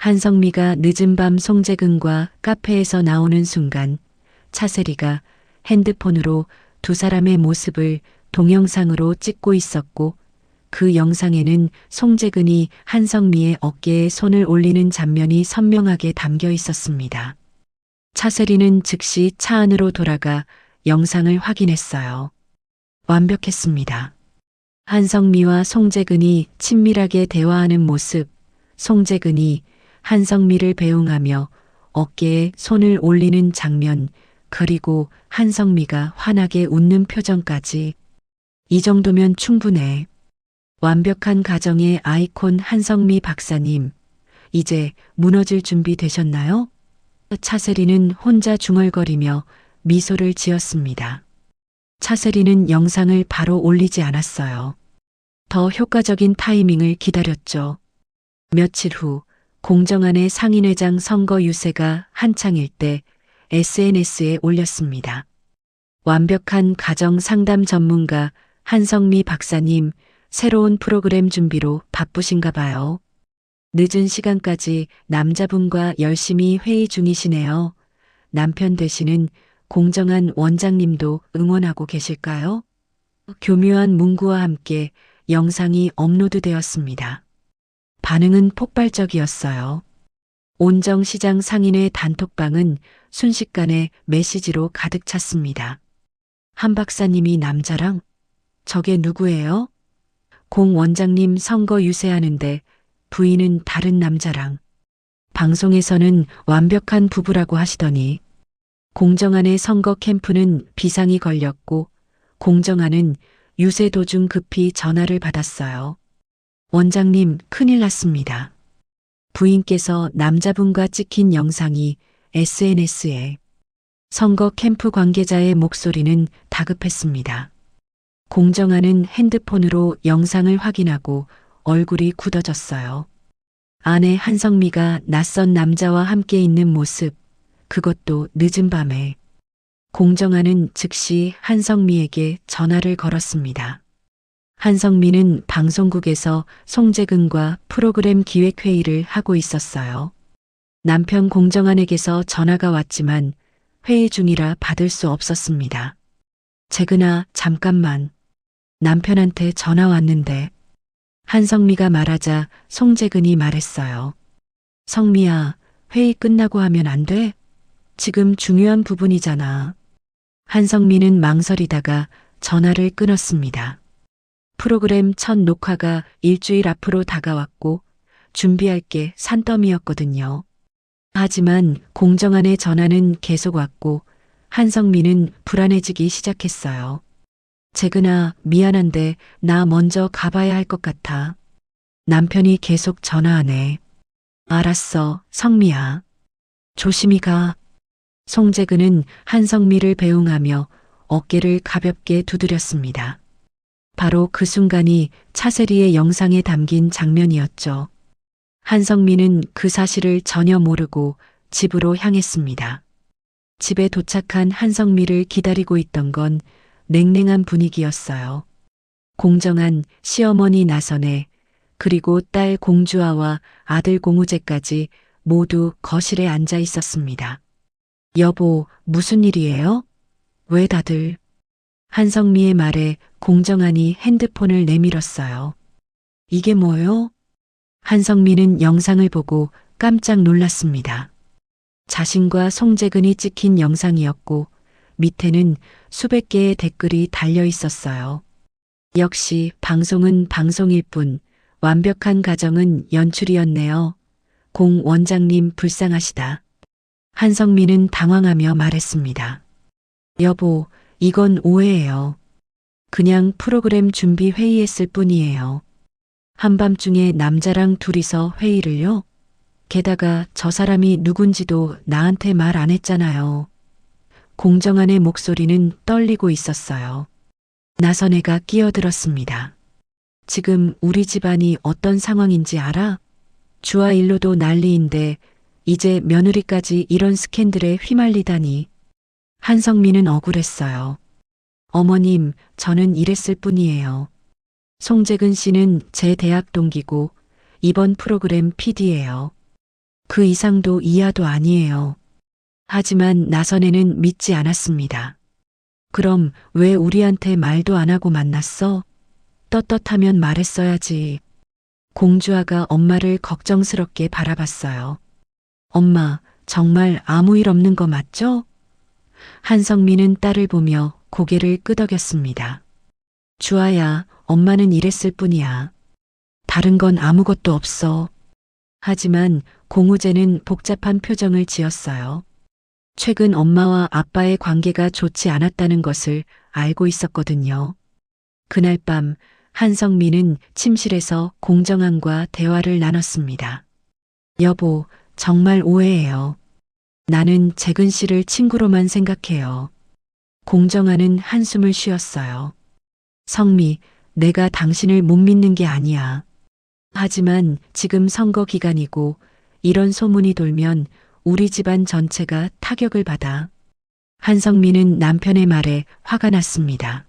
한성미가 늦은 밤 송재근과 카페에서 나오는 순간 차세리가 핸드폰으로 두 사람의 모습을 동영상으로 찍고 있었고 그 영상에는 송재근이 한성미의 어깨에 손을 올리는 장면이 선명하게 담겨 있었습니다. 차세리는 즉시 차 안으로 돌아가 영상을 확인했어요. 완벽했습니다. 한성미와 송재근이 친밀하게 대화하는 모습, 송재근이 한성미를 배웅하며 어깨에 손을 올리는 장면, 그리고 한성미가 환하게 웃는 표정까지. 이 정도면 충분해. 완벽한 가정의 아이콘 한성미 박사님, 이제 무너질 준비 되셨나요? 차세리는 혼자 중얼거리며 미소를 지었습니다. 차세리는 영상을 바로 올리지 않았어요. 더 효과적인 타이밍을 기다렸죠. 며칠 후 공정한의 상인회장 선거 유세가 한창일 때 SNS에 올렸습니다. 완벽한 가정 상담 전문가 한성미 박사님, 새로운 프로그램 준비로 바쁘신가 봐요. 늦은 시간까지 남자분과 열심히 회의 중이시네요. 남편 되시는 공정한 원장님도 응원하고 계실까요? 교묘한 문구와 함께 영상이 업로드되었습니다. 반응은 폭발적이었어요. 온정시장 상인의 단톡방은 순식간에 메시지로 가득 찼습니다. 한 박사님이 남자랑? 저게 누구예요? 공 원장님 선거 유세하는데 부인은 다른 남자랑. 방송에서는 완벽한 부부라고 하시더니 공정한의 선거 캠프는 비상이 걸렸고 공정한은 유세 도중 급히 전화를 받았어요. 원장님, 큰일 났습니다. 부인께서 남자분과 찍힌 영상이 SNS에. 선거 캠프 관계자의 목소리는 다급했습니다. 공정한은 핸드폰으로 영상을 확인하고 얼굴이 굳어졌어요. 아내 한성미가 낯선 남자와 함께 있는 모습, 그것도 늦은 밤에. 공정한은 즉시 한성미에게 전화를 걸었습니다. 한성미는 방송국에서 송재근과 프로그램 기획회의를 하고 있었어요. 남편 공정한에게서 전화가 왔지만 회의 중이라 받을 수 없었습니다. 재근아, 잠깐만. 남편한테 전화 왔는데. 한성미가 말하자 송재근이 말했어요. 성미야, 회의 끝나고 하면 안 돼? 지금 중요한 부분이잖아. 한성미는 망설이다가 전화를 끊었습니다. 프로그램 첫 녹화가 일주일 앞으로 다가왔고 준비할 게 산더미였거든요. 하지만 공정한의 전화는 계속 왔고 한성미는 불안해지기 시작했어요. 재근아, 미안한데 나 먼저 가봐야 할 것 같아. 남편이 계속 전화하네. 알았어, 성미야. 조심히 가. 송재근은 한성미를 배웅하며 어깨를 가볍게 두드렸습니다. 바로 그 순간이 차세리의 영상에 담긴 장면이었죠. 한성미는 그 사실을 전혀 모르고 집으로 향했습니다. 집에 도착한 한성미를 기다리고 있던 건 냉랭한 분위기였어요. 공정한 시어머니 나선혜, 그리고 딸 공주아와 아들 공우재까지 모두 거실에 앉아 있었습니다. 여보, 무슨 일이에요? 왜 다들? 한성미의 말에 공정한이 핸드폰을 내밀었어요. 이게 뭐요? 한성미는 영상을 보고 깜짝 놀랐습니다. 자신과 송재근이 찍힌 영상이었고 밑에는 수백 개의 댓글이 달려 있었어요. 역시 방송은 방송일 뿐 완벽한 가정은 연출이었네요. 공 원장님 불쌍하시다. 한성미는 당황하며 말했습니다. 여보, 이건 오해예요. 그냥 프로그램 준비 회의했을 뿐이에요. 한밤중에 남자랑 둘이서 회의를요? 게다가 저 사람이 누군지도 나한테 말 안 했잖아요. 공정한의 목소리는 떨리고 있었어요. 나선혜가 끼어들었습니다. 지금 우리 집안이 어떤 상황인지 알아? 주와 일로도 난리인데 이제 며느리까지 이런 스캔들에 휘말리다니. 한성미는 억울했어요. 어머님, 저는 이랬을 뿐이에요. 송재근 씨는 제 대학 동기고 이번 프로그램 PD예요. 그 이상도 이하도 아니에요. 하지만 나선애는 믿지 않았습니다. 그럼 왜 우리한테 말도 안 하고 만났어? 떳떳하면 말했어야지. 공주아가 엄마를 걱정스럽게 바라봤어요. 엄마, 정말 아무 일 없는 거 맞죠? 한성민은 딸을 보며 고개를 끄덕였습니다. 주아야, 엄마는 이랬을 뿐이야. 다른 건 아무것도 없어. 하지만 공우제는 복잡한 표정을 지었어요. 최근 엄마와 아빠의 관계가 좋지 않았다는 것을 알고 있었거든요. 그날 밤 한성민은 침실에서 공정한과 대화를 나눴습니다. 여보, 정말 오해해요. 나는 재근 씨를 친구로만 생각해요. 공정한은 한숨을 쉬었어요. 성미, 내가 당신을 못 믿는 게 아니야. 하지만 지금 선거 기간이고 이런 소문이 돌면 우리 집안 전체가 타격을 받아. 한성민은 남편의 말에 화가 났습니다.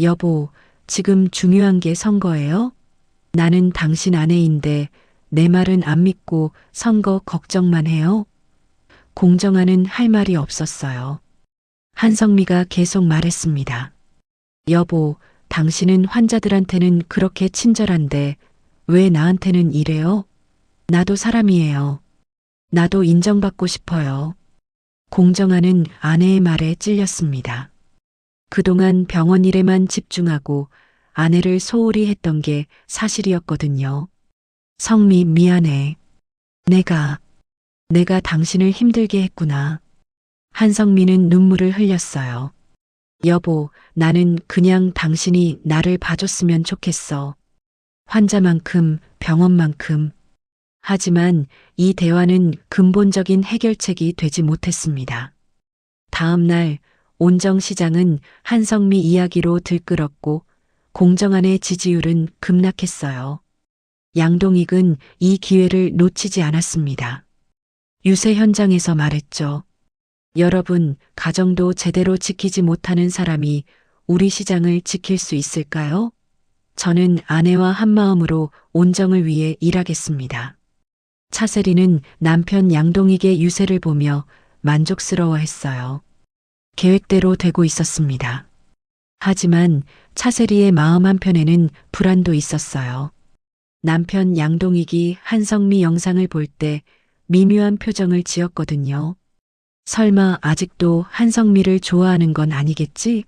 여보, 지금 중요한 게 선거예요? 나는 당신 아내인데 내 말은 안 믿고 선거 걱정만 해요? 공정하는 할 말이 없었어요. 한성미가 계속 말했습니다. 여보, 당신은 환자들한테는 그렇게 친절한데 왜 나한테는 이래요? 나도 사람이에요. 나도 인정받고 싶어요. 공정하는 아내의 말에 찔렸습니다. 그동안 병원 일에만 집중하고 아내를 소홀히 했던 게 사실이었거든요. 성미, 미안해. 내가 당신을 힘들게 했구나. 한성미는 눈물을 흘렸어요. 여보, 나는 그냥 당신이 나를 봐줬으면 좋겠어. 환자만큼, 병원만큼. 하지만 이 대화는 근본적인 해결책이 되지 못했습니다. 다음 날 온정시장은 한성미 이야기로 들끓었고 공정한의 지지율은 급락했어요. 양동익은 이 기회를 놓치지 않았습니다. 유세 현장에서 말했죠. 여러분, 가정도 제대로 지키지 못하는 사람이 우리 시장을 지킬 수 있을까요? 저는 아내와 한마음으로 온정을 위해 일하겠습니다. 차세리는 남편 양동익의 유세를 보며 만족스러워했어요. 계획대로 되고 있었습니다. 하지만 차세리의 마음 한편에는 불안도 있었어요. 남편 양동익이 한성미 영상을 볼 때 미묘한 표정을 지었거든요. 설마 아직도 한성미를 좋아하는 건 아니겠지?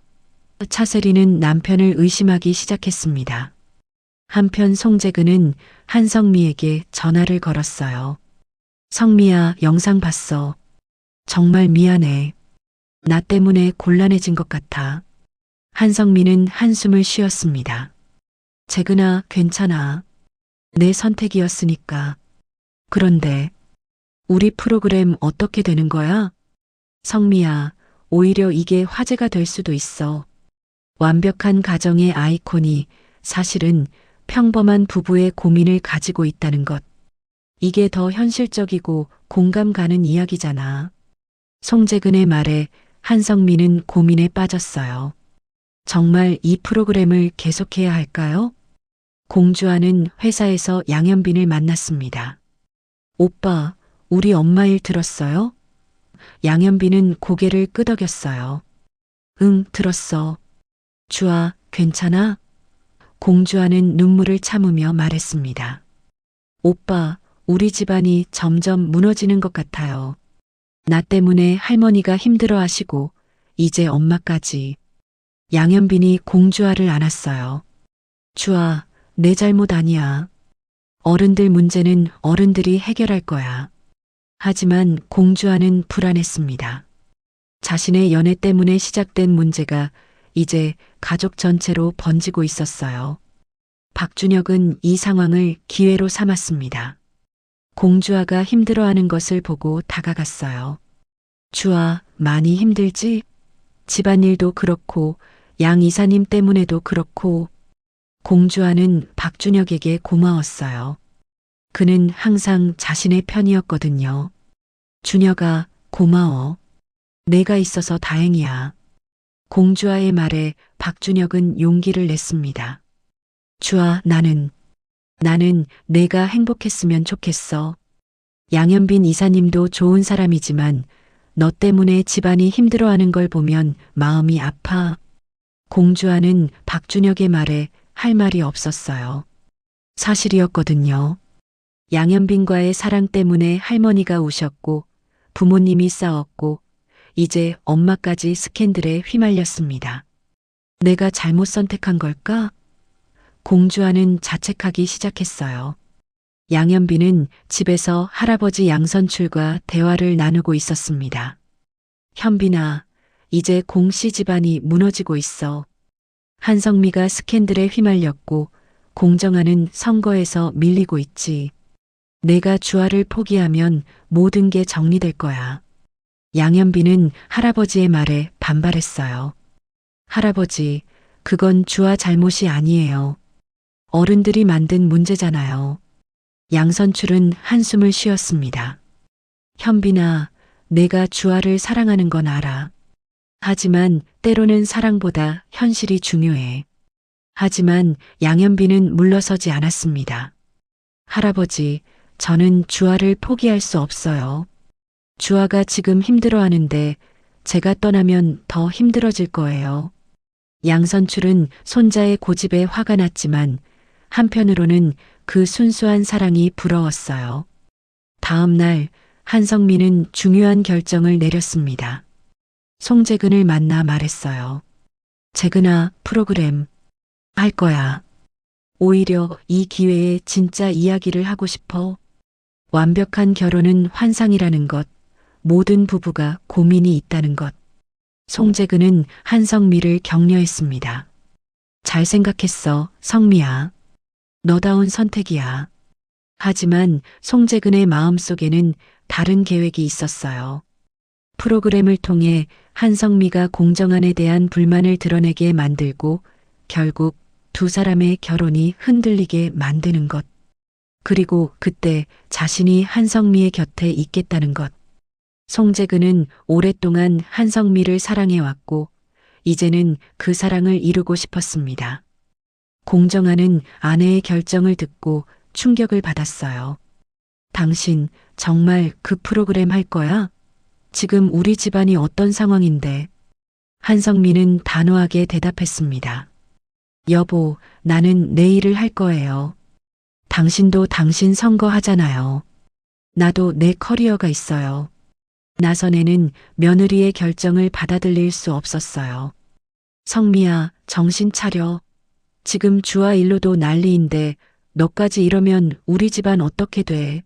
차세리는 남편을 의심하기 시작했습니다. 한편 송재근은 한성미에게 전화를 걸었어요. 성미야, 영상 봤어. 정말 미안해. 나 때문에 곤란해진 것 같아. 한성미는 한숨을 쉬었습니다. 재근아, 괜찮아. 내 선택이었으니까. 그런데 우리 프로그램 어떻게 되는 거야? 성미야, 오히려 이게 화제가 될 수도 있어. 완벽한 가정의 아이콘이 사실은 평범한 부부의 고민을 가지고 있다는 것. 이게 더 현실적이고 공감 가는 이야기잖아. 송재근의 말에 한성미는 고민에 빠졌어요. 정말 이 프로그램을 계속해야 할까요? 공주아는 회사에서 양현빈을 만났습니다. 오빠, 우리 엄마 일 들었어요? 양현빈은 고개를 끄덕였어요. 응, 들었어. 주아, 괜찮아? 공주아는 눈물을 참으며 말했습니다. 오빠, 우리 집안이 점점 무너지는 것 같아요. 나 때문에 할머니가 힘들어 하시고, 이제 엄마까지. 양현빈이 공주아를 안았어요. 주아, 내 잘못 아니야. 어른들 문제는 어른들이 해결할 거야. 하지만 공주아는 불안했습니다. 자신의 연애 때문에 시작된 문제가 이제 가족 전체로 번지고 있었어요. 박준혁은 이 상황을 기회로 삼았습니다. 공주아가 힘들어하는 것을 보고 다가갔어요. 주아, 많이 힘들지? 집안일도 그렇고 양 이사님 때문에도 그렇고. 공주아는 박준혁에게 고마웠어요. 그는 항상 자신의 편이었거든요. 준혁아, 고마워. 내가 있어서 다행이야. 공주아의 말에 박준혁은 용기를 냈습니다. 주아, 나는 내가 행복했으면 좋겠어. 양현빈 이사님도 좋은 사람이지만 너 때문에 집안이 힘들어하는 걸 보면 마음이 아파. 공주하는 박준혁의 말에 할 말이 없었어요. 사실이었거든요. 양현빈과의 사랑 때문에 할머니가 우셨고 부모님이 싸웠고 이제 엄마까지 스캔들에 휘말렸습니다. 내가 잘못 선택한 걸까? 공주하는 자책하기 시작했어요. 양현빈은 집에서 할아버지 양선출과 대화를 나누고 있었습니다. 현빈아, 이제 공씨 집안이 무너지고 있어. 한성미가 스캔들에 휘말렸고 공정하는 선거에서 밀리고 있지. 내가 주아를 포기하면 모든 게 정리될 거야. 양현빈은 할아버지의 말에 반발했어요. 할아버지, 그건 주아 잘못이 아니에요. 어른들이 만든 문제잖아요. 양선출은 한숨을 쉬었습니다. 현빈아, 내가 주아를 사랑하는 건 알아. 하지만 때로는 사랑보다 현실이 중요해. 하지만 양현빈은 물러서지 않았습니다. 할아버지, 저는 주아를 포기할 수 없어요. 주아가 지금 힘들어하는데 제가 떠나면 더 힘들어질 거예요. 양선출은 손자의 고집에 화가 났지만 한편으로는 그 순수한 사랑이 부러웠어요. 다음 날 한성민은 중요한 결정을 내렸습니다. 송재근을 만나 말했어요. 재근아, 프로그램 할 거야. 오히려 이 기회에 진짜 이야기를 하고 싶어. 완벽한 결혼은 환상이라는 것, 모든 부부가 고민이 있다는 것. 송재근은 한성미를 격려했습니다. 잘 생각했어, 성미야. 너다운 선택이야. 하지만 송재근의 마음속에는 다른 계획이 있었어요. 프로그램을 통해 한성미가 공정한에 대한 불만을 드러내게 만들고 결국 두 사람의 결혼이 흔들리게 만드는 것. 그리고 그때 자신이 한성미의 곁에 있겠다는 것. 송재근은 오랫동안 한성미를 사랑해왔고 이제는 그 사랑을 이루고 싶었습니다. 공정하는 아내의 결정을 듣고 충격을 받았어요. 당신 정말 그 프로그램 할 거야? 지금 우리 집안이 어떤 상황인데? 한성미는 단호하게 대답했습니다. 여보, 나는 내 일을 할 거예요. 당신도 당신 선거 하잖아요. 나도 내 커리어가 있어요. 나선에는 며느리의 결정을 받아들일 수 없었어요. 성미야, 정신 차려. 지금 주아 일로도 난리인데 너까지 이러면 우리 집안 어떻게 돼?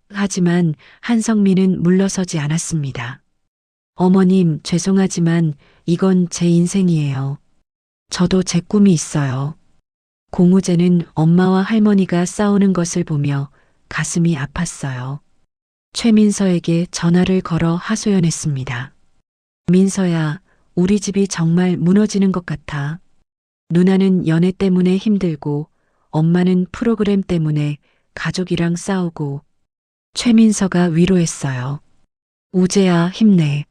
하지만 한성미는 물러서지 않았습니다. 어머님, 죄송하지만 이건 제 인생이에요. 저도 제 꿈이 있어요. 공우제는 엄마와 할머니가 싸우는 것을 보며 가슴이 아팠어요. 최민서에게 전화를 걸어 하소연했습니다. 민서야, 우리 집이 정말 무너지는 것 같아. 누나는 연애 때문에 힘들고 엄마는 프로그램 때문에 가족이랑 싸우고. 최민서가 위로했어요. 우재야, 힘내.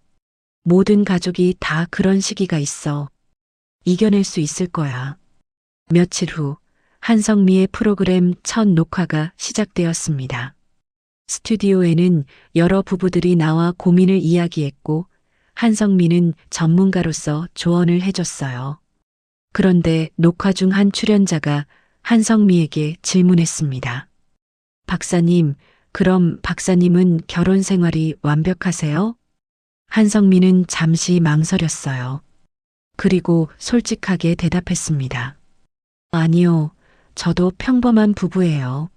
모든 가족이 다 그런 시기가 있어. 이겨낼 수 있을 거야. 며칠 후 한성미의 프로그램 첫 녹화가 시작되었습니다. 스튜디오에는 여러 부부들이 나와 고민을 이야기했고 한성미는 전문가로서 조언을 해줬어요. 그런데 녹화 중 한 출연자가 한성미에게 질문했습니다. 박사님, 그럼 박사님은 결혼 생활이 완벽하세요? 한성미는 잠시 망설였어요. 그리고 솔직하게 대답했습니다. 아니요, 저도 평범한 부부예요.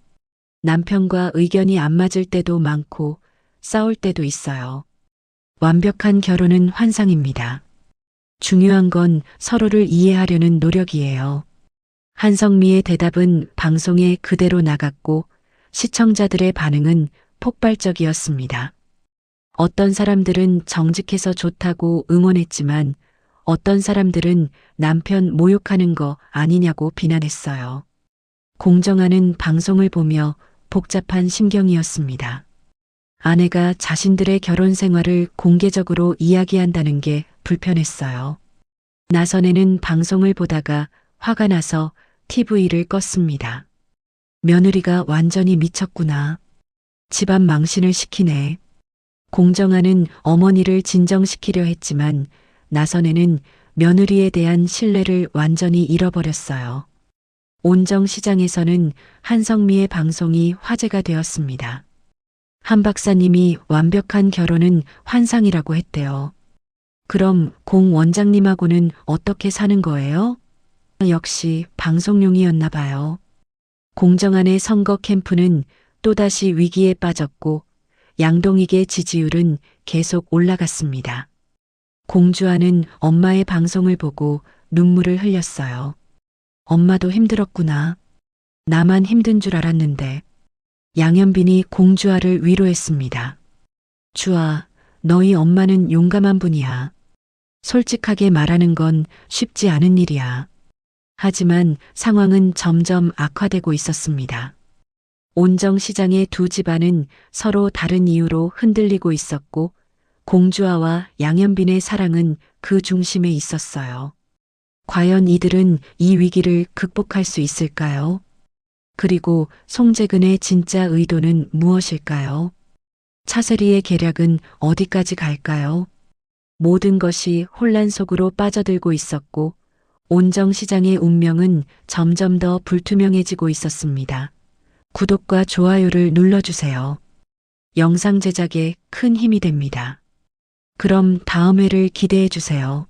남편과 의견이 안 맞을 때도 많고 싸울 때도 있어요. 완벽한 결혼은 환상입니다. 중요한 건 서로를 이해하려는 노력이에요. 한성미의 대답은 방송에 그대로 나갔고 시청자들의 반응은 폭발적이었습니다. 어떤 사람들은 정직해서 좋다고 응원했지만 어떤 사람들은 남편 모욕하는 거 아니냐고 비난했어요. 공정하는 방송을 보며 복잡한 심경이었습니다. 아내가 자신들의 결혼 생활을 공개적으로 이야기한다는 게 불편했어요. 나선에는 방송을 보다가 화가 나서 TV를 껐습니다. 며느리가 완전히 미쳤구나. 집안 망신을 시키네. 공정하는 어머니를 진정시키려 했지만 나선에는 며느리에 대한 신뢰를 완전히 잃어버렸어요. 온정시장에서는 한성미의 방송이 화제가 되었습니다. 한 박사님이 완벽한 결혼은 환상이라고 했대요. 그럼 공 원장님하고는 어떻게 사는 거예요? 역시 방송용이었나 봐요. 공정한의 선거 캠프는 또다시 위기에 빠졌고 양동익의 지지율은 계속 올라갔습니다. 공주아는 엄마의 방송을 보고 눈물을 흘렸어요. 엄마도 힘들었구나. 나만 힘든 줄 알았는데. 양현빈이 공주아를 위로했습니다. 주아, 너희 엄마는 용감한 분이야. 솔직하게 말하는 건 쉽지 않은 일이야. 하지만 상황은 점점 악화되고 있었습니다. 온정시장의 두 집안은 서로 다른 이유로 흔들리고 있었고 공주아와 양현빈의 사랑은 그 중심에 있었어요. 과연 이들은 이 위기를 극복할 수 있을까요? 그리고 송재근의 진짜 의도는 무엇일까요? 차세리의 계략은 어디까지 갈까요? 모든 것이 혼란 속으로 빠져들고 있었고 온정시장의 운명은 점점 더 불투명해지고 있었습니다. 구독과 좋아요를 눌러주세요. 영상 제작에 큰 힘이 됩니다. 그럼 다음 회를 기대해 주세요.